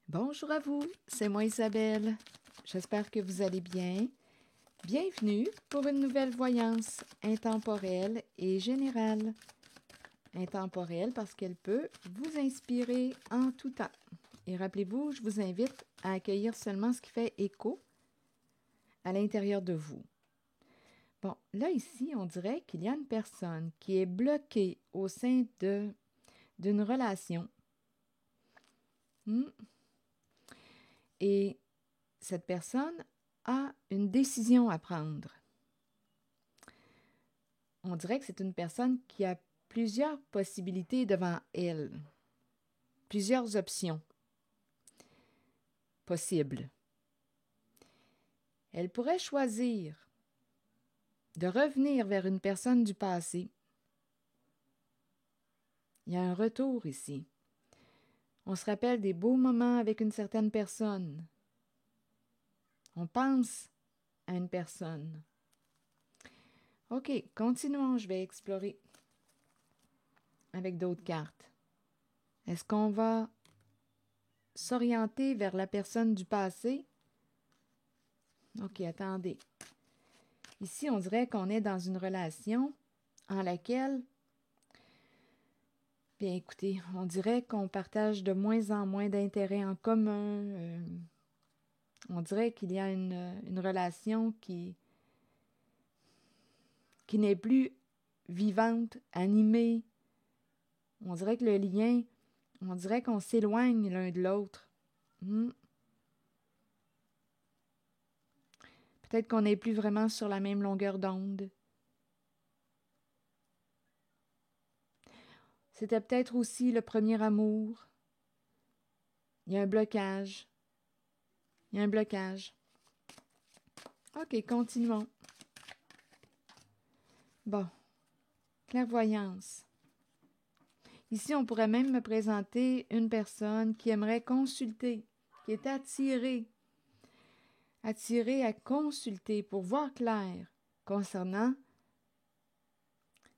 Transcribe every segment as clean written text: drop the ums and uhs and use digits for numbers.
Bonjour à vous, c'est moi Isabelle. J'espère que vous allez bien. Bienvenue pour une nouvelle voyance intemporelle et générale. Intemporelle parce qu'elle peut vous inspirer en tout temps. Et rappelez-vous, je vous invite à accueillir seulement ce qui fait écho à l'intérieur de vous. Bon, là ici, on dirait qu'il y a une personne qui est bloquée au sein d'une relation. Et cette personne a une décision à prendre. On dirait que c'est une personne qui a plusieurs possibilités devant elle, plusieurs options possibles. Elle pourrait choisir de revenir vers une personne du passé. Il y a un retour ici. On se rappelle des beaux moments avec une certaine personne. On pense à une personne. OK, continuons, je vais explorer avec d'autres cartes. Est-ce qu'on va s'orienter vers la personne du passé? OK, attendez. Ici, on dirait qu'on est dans une relation en laquelle, bien écoutez, on dirait qu'on partage de moins en moins d'intérêts en commun. On dirait qu'il y a une relation qui n'est plus vivante, animée. On dirait que le lien, on dirait qu'on s'éloigne l'un de l'autre. Peut-être qu'on n'est plus vraiment sur la même longueur d'onde. C'était peut-être aussi le premier amour. Il y a un blocage. Il y a un blocage. OK, continuons. Bon, clairvoyance. Ici, on pourrait même me présenter une personne qui aimerait consulter, qui est attirée à consulter pour voir clair concernant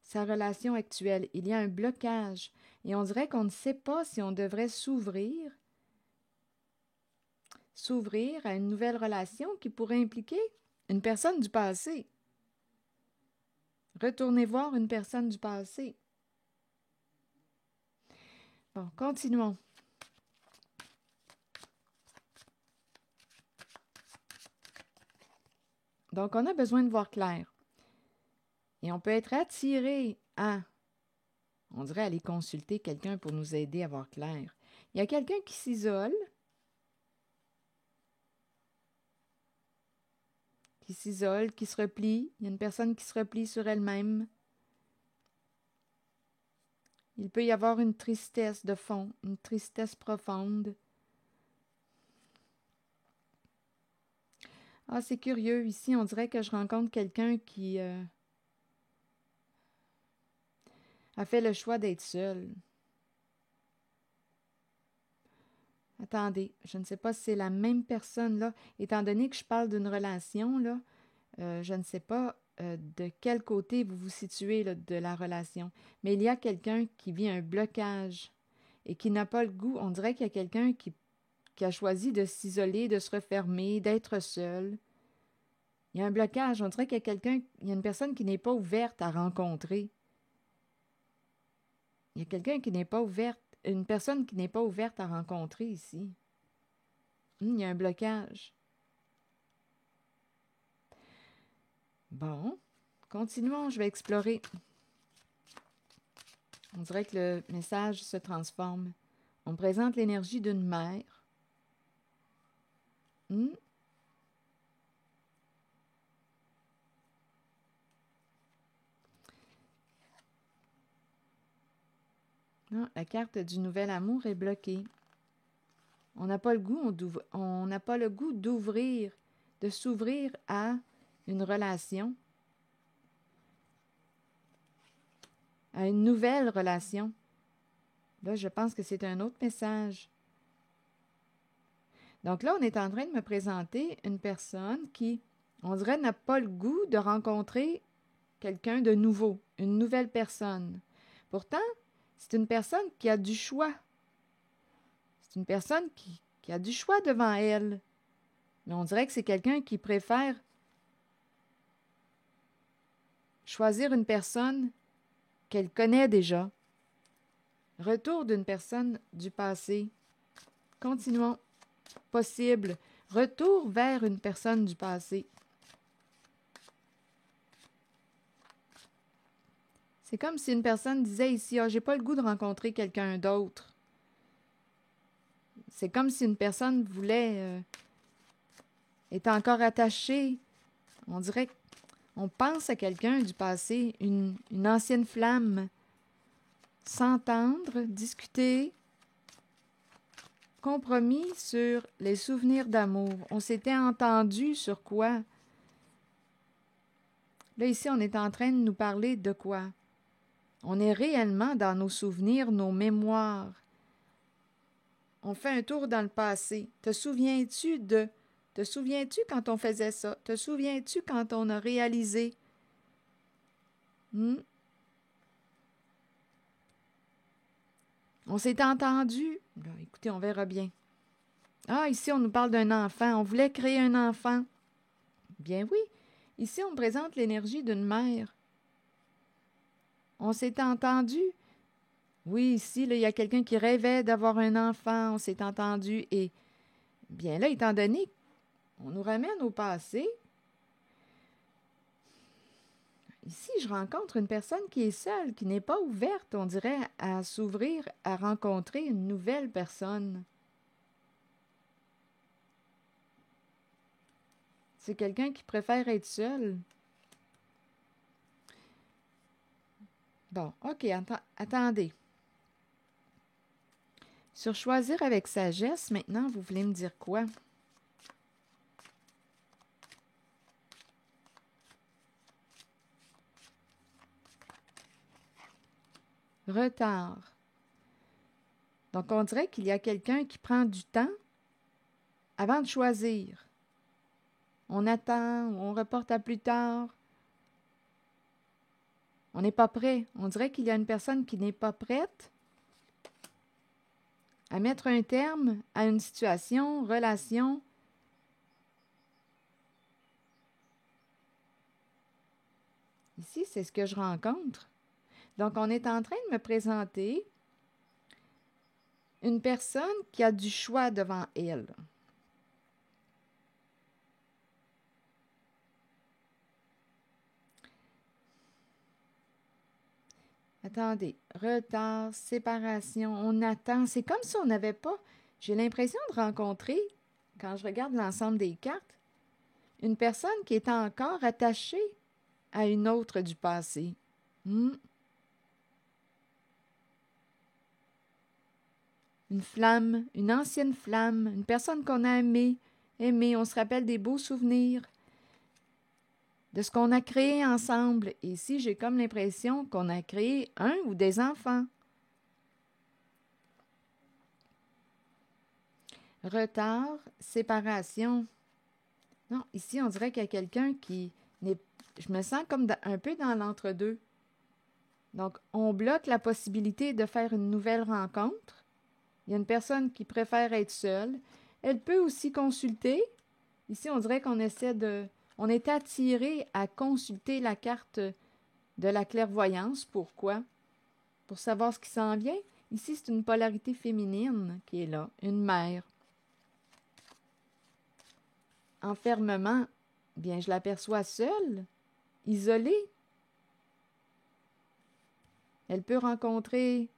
sa relation actuelle. Il y a un blocage et on dirait qu'on ne sait pas si on devrait s'ouvrir à une nouvelle relation qui pourrait impliquer une personne du passé. Retournez voir une personne du passé. Bon, continuons. Donc, on a besoin de voir clair. Et on peut être attiré à, on dirait aller consulter quelqu'un pour nous aider à voir clair. Il y a quelqu'un qui s'isole, qui se replie. Il y a une personne qui se replie sur elle-même. Il peut y avoir une tristesse de fond, une tristesse profonde. Ah, c'est curieux. Ici, on dirait que je rencontre quelqu'un qui a fait le choix d'être seul. Attendez, je ne sais pas si c'est la même personne, là. Étant donné que je parle d'une relation, là, je ne sais pas de quel côté vous vous situez là, de la relation. Mais il y a quelqu'un qui vit un blocage et qui n'a pas le goût. On dirait qu'il y a quelqu'un qui a choisi de s'isoler, de se refermer, d'être seul. Il y a un blocage. On dirait qu'il y a il y a une personne qui n'est pas ouverte à rencontrer. Il y a quelqu'un qui n'est pas ouverte, une personne qui n'est pas ouverte à rencontrer ici. Il y a un blocage. Bon, continuons, je vais explorer. On dirait que le message se transforme. On me présente l'énergie d'une mère. Non, la carte du nouvel amour est bloquée. On n'a pas le goût, on n'a pas le goût d'ouvrir, de s'ouvrir à une relation, à une nouvelle relation. Là, je pense que c'est un autre message. Donc là, on est en train de me présenter une personne qui, on dirait, n'a pas le goût de rencontrer quelqu'un de nouveau, une nouvelle personne. Pourtant, c'est une personne qui a du choix. C'est une personne qui qui a du choix devant elle. Mais on dirait que c'est quelqu'un qui préfère choisir une personne qu'elle connaît déjà. Retour d'une personne du passé. Continuons. Possible. Retour vers une personne du passé. C'est comme si une personne disait ici, « Ah, j'ai pas le goût de rencontrer quelqu'un d'autre. » C'est comme si une personne voulait est encore attachée. On dirait qu'on pense à quelqu'un du passé, une ancienne flamme. S'entendre, discuter, compromis sur les souvenirs d'amour. On s'était entendu sur quoi? Là, ici, on est en train de nous parler de quoi? On est réellement dans nos souvenirs, nos mémoires. On fait un tour dans le passé. Te souviens-tu quand on faisait ça? Te souviens-tu quand on a réalisé? On s'est entendu. Là, écoutez, on verra bien. Ah, ici, on nous parle d'un enfant. On voulait créer un enfant. Bien oui. Ici, on présente l'énergie d'une mère. On s'est entendu. Oui, ici, là, il y a quelqu'un qui rêvait d'avoir un enfant. On s'est entendu. Et bien là, étant donné qu'on nous ramène au passé, ici, je rencontre une personne qui est seule, qui n'est pas ouverte, on dirait, à s'ouvrir, à rencontrer une nouvelle personne. C'est quelqu'un qui préfère être seul. Bon, OK, attendez. Sur choisir avec sagesse, maintenant, vous voulez me dire quoi? Retard. Donc, on dirait qu'il y a quelqu'un qui prend du temps avant de choisir. On attend, on reporte à plus tard. On n'est pas prêt. On dirait qu'il y a une personne qui n'est pas prête à mettre un terme à une situation, relation. Ici, c'est ce que je rencontre. Donc, on est en train de me présenter une personne qui a du choix devant elle. Attendez, retard, séparation, on attend. C'est comme si on n'avait pas... J'ai l'impression de rencontrer, quand je regarde l'ensemble des cartes, une personne qui est encore attachée à une autre du passé. Une flamme, une ancienne flamme, une personne qu'on a aimée, on se rappelle des beaux souvenirs, de ce qu'on a créé ensemble. Et ici, j'ai comme l'impression qu'on a créé un ou des enfants. Retard, séparation. Non, ici, on dirait qu'il y a quelqu'un qui n'est... Je me sens comme un peu dans l'entre-deux. Donc, on bloque la possibilité de faire une nouvelle rencontre. Il y a une personne qui préfère être seule. Elle peut aussi consulter. Ici, on dirait qu'on essaie de... On est attiré à consulter la carte de la clairvoyance. Pourquoi? Pour savoir ce qui s'en vient. Ici, c'est une polarité féminine qui est là, une mère. Enfermement, bien, je l'aperçois seule, isolée. Elle peut rencontrer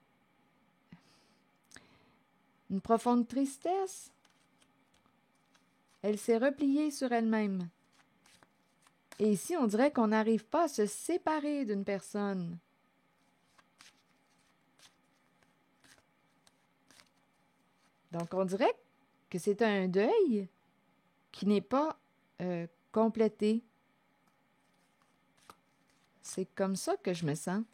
une profonde tristesse. Elle s'est repliée sur elle-même. Et ici, on dirait qu'on n'arrive pas à se séparer d'une personne. Donc, on dirait que c'est un deuil qui n'est pas complété. C'est comme ça que je me sens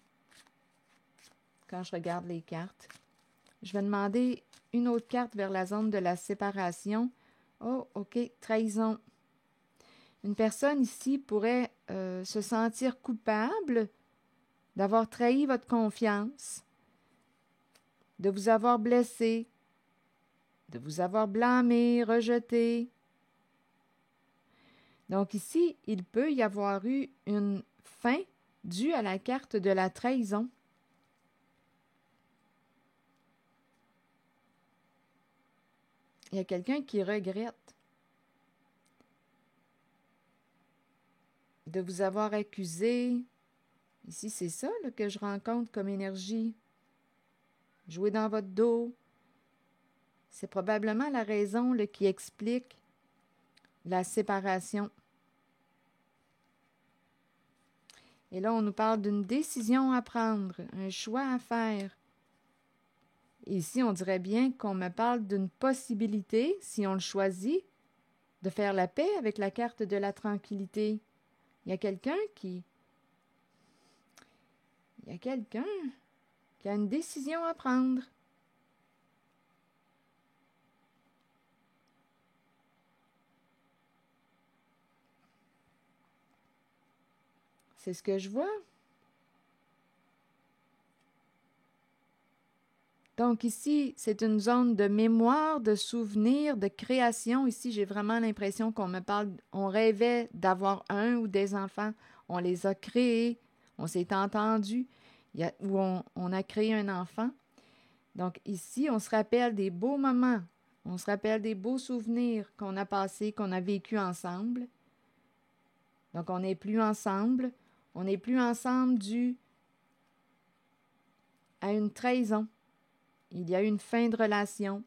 quand je regarde les cartes. Je vais demander une autre carte vers la zone de la séparation. Oh, OK, trahison. Une personne ici pourrait se sentir coupable d'avoir trahi votre confiance, de vous avoir blessé, de vous avoir blâmé, rejeté. Donc ici, il peut y avoir eu une fin due à la carte de la trahison. Il y a quelqu'un qui regrette de vous avoir accusé. Ici, c'est ça là, que je rencontre comme énergie. Jouer dans votre dos. C'est probablement la raison là, qui explique la séparation. Et là, on nous parle d'une décision à prendre, un choix à faire. Ici, on dirait bien qu'on me parle d'une possibilité, si on le choisit, de faire la paix avec la carte de la tranquillité. Il y a quelqu'un qui a une décision à prendre. C'est ce que je vois. Donc ici, c'est une zone de mémoire, de souvenir, de création. Ici, j'ai vraiment l'impression qu'on me parle, on rêvait d'avoir un ou des enfants. On les a créés, on s'est entendu, où on a créé un enfant. Donc ici, on se rappelle des beaux moments, on se rappelle des beaux souvenirs qu'on a passés, qu'on a vécu ensemble. Donc on n'est plus ensemble. On n'est plus ensemble dû à une trahison. Il y a eu une fin de relation.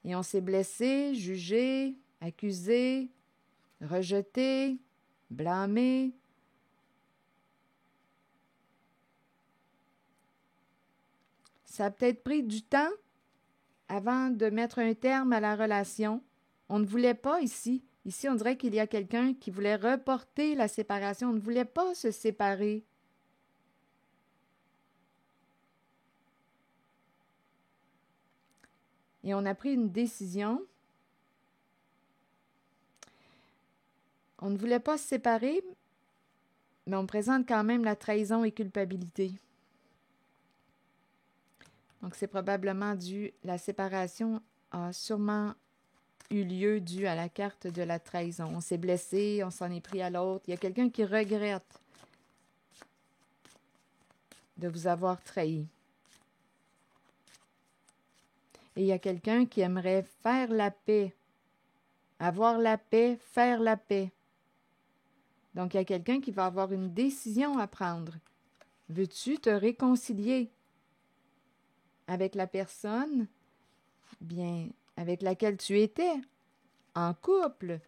Et on s'est blessé, jugé, accusé, rejeté, blâmé. Ça a peut-être pris du temps avant de mettre un terme à la relation. On ne voulait pas ici. Ici, on dirait qu'il y a quelqu'un qui voulait reporter la séparation. On ne voulait pas se séparer. Et on a pris une décision. On ne voulait pas se séparer, mais on présente quand même la trahison et culpabilité. Donc, c'est probablement la séparation a sûrement eu lieu dû à la carte de la trahison. On s'est blessé, on s'en est pris à l'autre. Il y a quelqu'un qui regrette de vous avoir trahi. Et il y a quelqu'un qui aimerait faire la paix, avoir la paix, faire la paix. Donc, il y a quelqu'un qui va avoir une décision à prendre. Veux-tu te réconcilier avec la personne, bien, avec laquelle tu étais, en couple?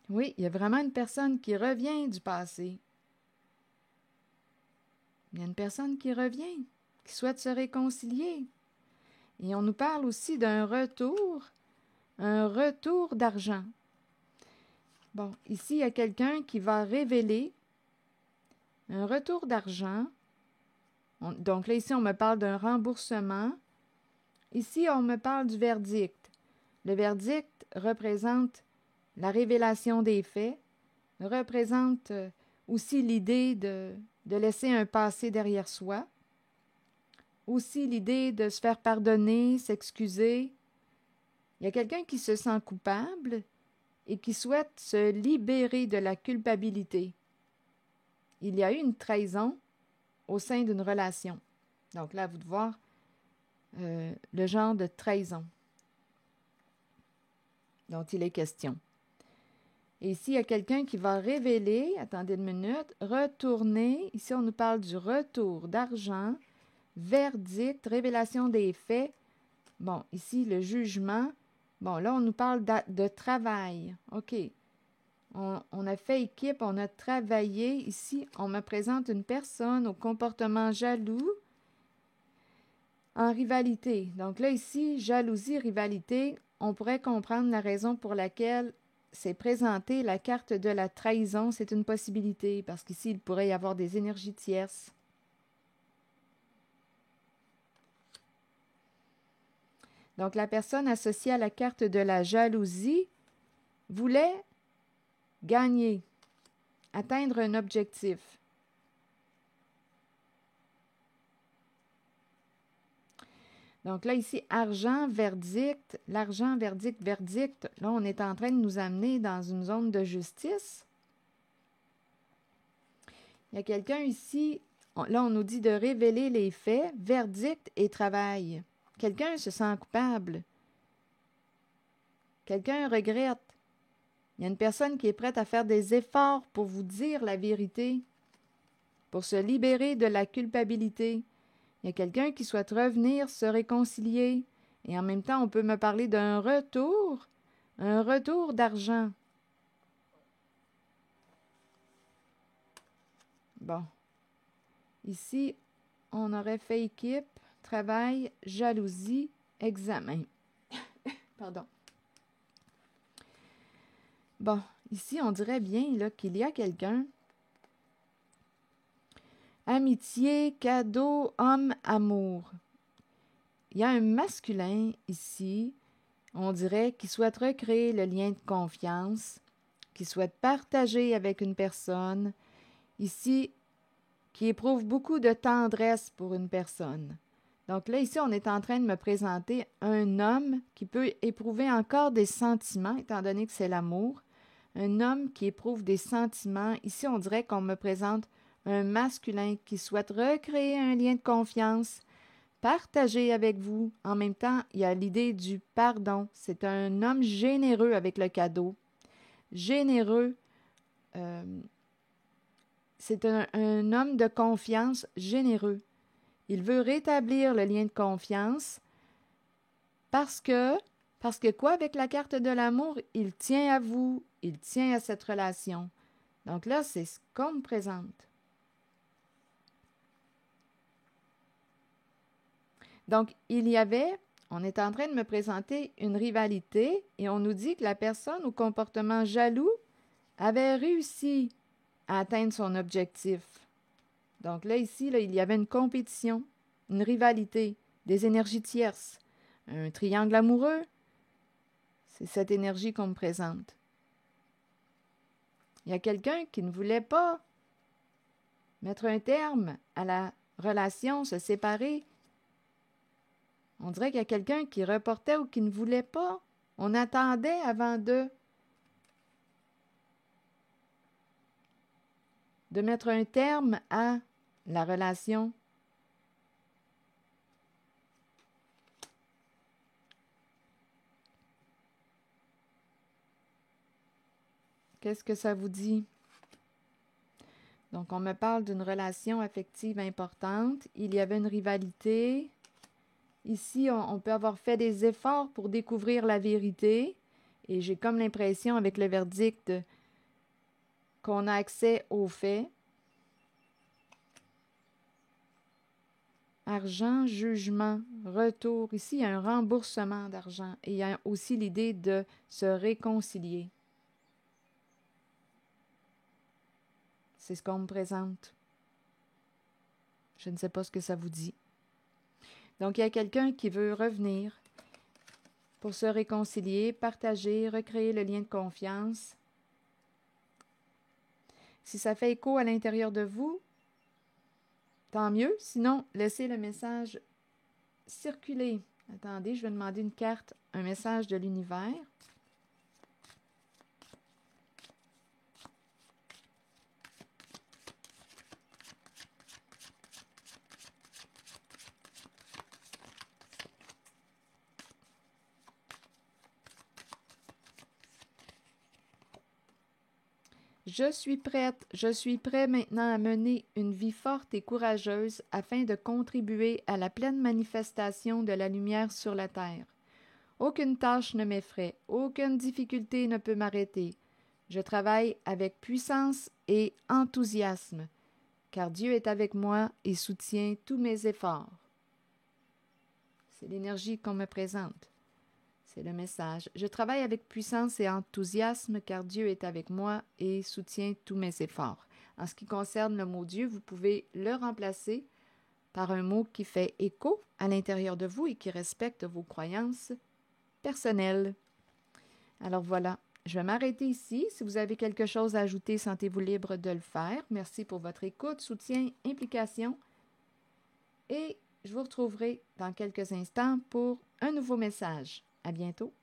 Oui, il y a vraiment une personne qui revient du passé. Il y a une personne qui revient, qui souhaite se réconcilier. Et on nous parle aussi d'un retour d'argent. Bon, ici, il y a quelqu'un qui va révéler un retour d'argent. Donc là, ici, on me parle d'un remboursement. Ici, on me parle du verdict. Le verdict représente la révélation des faits, représente aussi l'idée de laisser un passé derrière soi, aussi l'idée de se faire pardonner, s'excuser. Il y a quelqu'un qui se sent coupable et qui souhaite se libérer de la culpabilité. Il y a eu une trahison au sein d'une relation. Donc là, à vous de voir le genre de trahison dont il est question. Et ici, il y a quelqu'un qui va révéler, attendez une minute, retourner, ici on nous parle du retour d'argent, verdict, révélation des faits. Bon, ici, le jugement. Bon, là, on nous parle de travail. OK. On a fait équipe, on a travaillé. Ici, on me présente une personne au comportement jaloux en rivalité. Donc là, ici, jalousie, rivalité, on pourrait comprendre la raison pour laquelle c'est présenté la carte de la trahison. C'est une possibilité parce qu'ici, il pourrait y avoir des énergies tierces. Donc, la personne associée à la carte de la jalousie voulait gagner. atteindre un objectif. Donc là, ici, argent, verdict, l'argent, verdict, verdict. Là, on est en train de nous amener dans une zone de justice. Il y a quelqu'un ici, là, on nous dit de révéler les faits, verdict et travail. Quelqu'un se sent coupable. Quelqu'un regrette. Il y a une personne qui est prête à faire des efforts pour vous dire la vérité, pour se libérer de la culpabilité. Il y a quelqu'un qui souhaite revenir, se réconcilier. Et en même temps, on peut me parler d'un retour, un retour d'argent. Bon. Ici, on aurait fait équipe, travail, jalousie, examen. Pardon. Bon, ici, on dirait bien là, qu'il y a quelqu'un. Amitié, cadeau, homme, amour. Il y a un masculin ici, on dirait, qui souhaite recréer le lien de confiance, qui souhaite partager avec une personne, ici, qui éprouve beaucoup de tendresse pour une personne. Donc là, ici, on est en train de me présenter un homme qui peut éprouver encore des sentiments, étant donné que c'est l'amour. Un homme qui éprouve des sentiments. Ici, on dirait qu'on me présente un masculin qui souhaite recréer un lien de confiance, partager avec vous. En même temps, il y a l'idée du pardon. C'est un homme généreux avec le cadeau. Généreux. C'est un homme de confiance généreux. Il veut rétablir le lien de confiance parce que quoi, avec la carte de l'amour, il tient à vous, il tient à cette relation. Donc là, c'est ce qu'on me présente. Donc, on est en train de me présenter une rivalité et on nous dit que la personne au comportement jaloux avait réussi à atteindre son objectif. Donc là, ici, il y avait une compétition, une rivalité, des énergies tierces, un triangle amoureux. C'est cette énergie qu'on me présente. Il y a quelqu'un qui ne voulait pas mettre un terme à la relation, se séparer. On dirait qu'il y a quelqu'un qui reportait ou qui ne voulait pas. On attendait avant de mettre un terme à la relation. Qu'est-ce que ça vous dit? Donc, on me parle d'une relation affective importante. Il y avait une rivalité. Ici, on peut avoir fait des efforts pour découvrir la vérité. Et j'ai comme l'impression, avec le verdict, qu'on a accès aux faits. Argent, jugement, retour. Ici, il y a un remboursement d'argent. Et il y a aussi l'idée de se réconcilier. C'est ce qu'on me présente. Je ne sais pas ce que ça vous dit. Donc, il y a quelqu'un qui veut revenir pour se réconcilier, partager, recréer le lien de confiance. Si ça fait écho à l'intérieur de vous, tant mieux. Sinon, laissez le message circuler. Attendez, je vais demander une carte, un message de l'univers. Je suis prêt maintenant à mener une vie forte et courageuse afin de contribuer à la pleine manifestation de la lumière sur la terre. Aucune tâche ne m'effraie, aucune difficulté ne peut m'arrêter. Je travaille avec puissance et enthousiasme, car Dieu est avec moi et soutient tous mes efforts. C'est l'énergie qu'on me présente. C'est le message. Je travaille avec puissance et enthousiasme car Dieu est avec moi et soutient tous mes efforts. En ce qui concerne le mot Dieu, vous pouvez le remplacer par un mot qui fait écho à l'intérieur de vous et qui respecte vos croyances personnelles. Alors voilà, je vais m'arrêter ici. Si vous avez quelque chose à ajouter, sentez-vous libre de le faire. Merci pour votre écoute, soutien, implication. Et je vous retrouverai dans quelques instants pour un nouveau message. À bientôt.